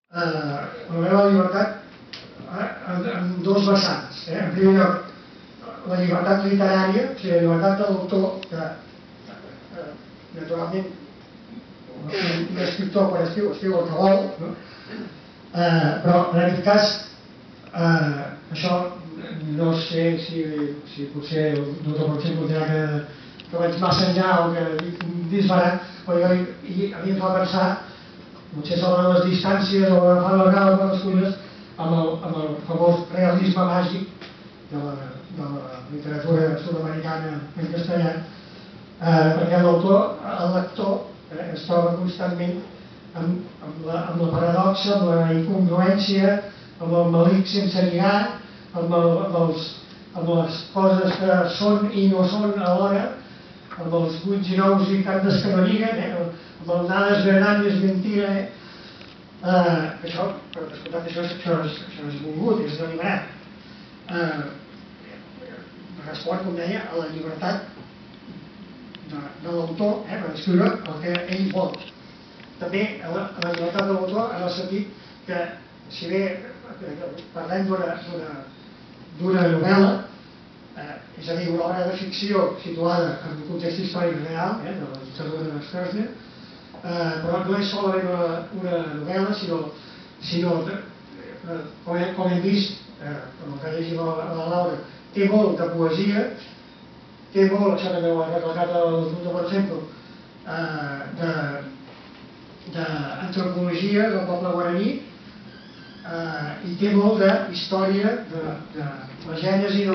La meva llibertat en dos vessants. En primer lloc, la llibertat literària, o sigui, la llibertat de l'autor, que naturalment un escriptor quan escriu el que vol, no? Però en aquest cas això no sé si potser el doctor Porxen considera que vaig massa enllà o que dic disbarat, però a mi em fa pensar potser sobre les distàncies o agafar les gales per les fulles amb el famós realisme màgic de la literatura sud-americana en castellà, perquè l'autor, el lector, es troba constantment amb la paradoxa, amb la incongruència, amb el malic sense lligar, amb les coses que són i no són alhora, amb els buits i nous i tantes que no lliguen, amb el nada es verdad i es mentira. Això, per descomptat, això és volgut, és deliberat. Respon, com deia, a la llibertat de l'autor per escriure el que ell vol. També a la llibertat de l'autor en el sentit que, si bé parlem d'una novel·la, és a dir, una obra de ficció situada en un context històric real, de la dictadura de Stroessner, però no és solament una novel·la, sinó com hem vist, com el que llegim a la Laura, té molt de poesia, té molt, això també ho ha recalcat el doctor Porxen, d'antropologia del poble guaraní, i té molt d'història de la gènesi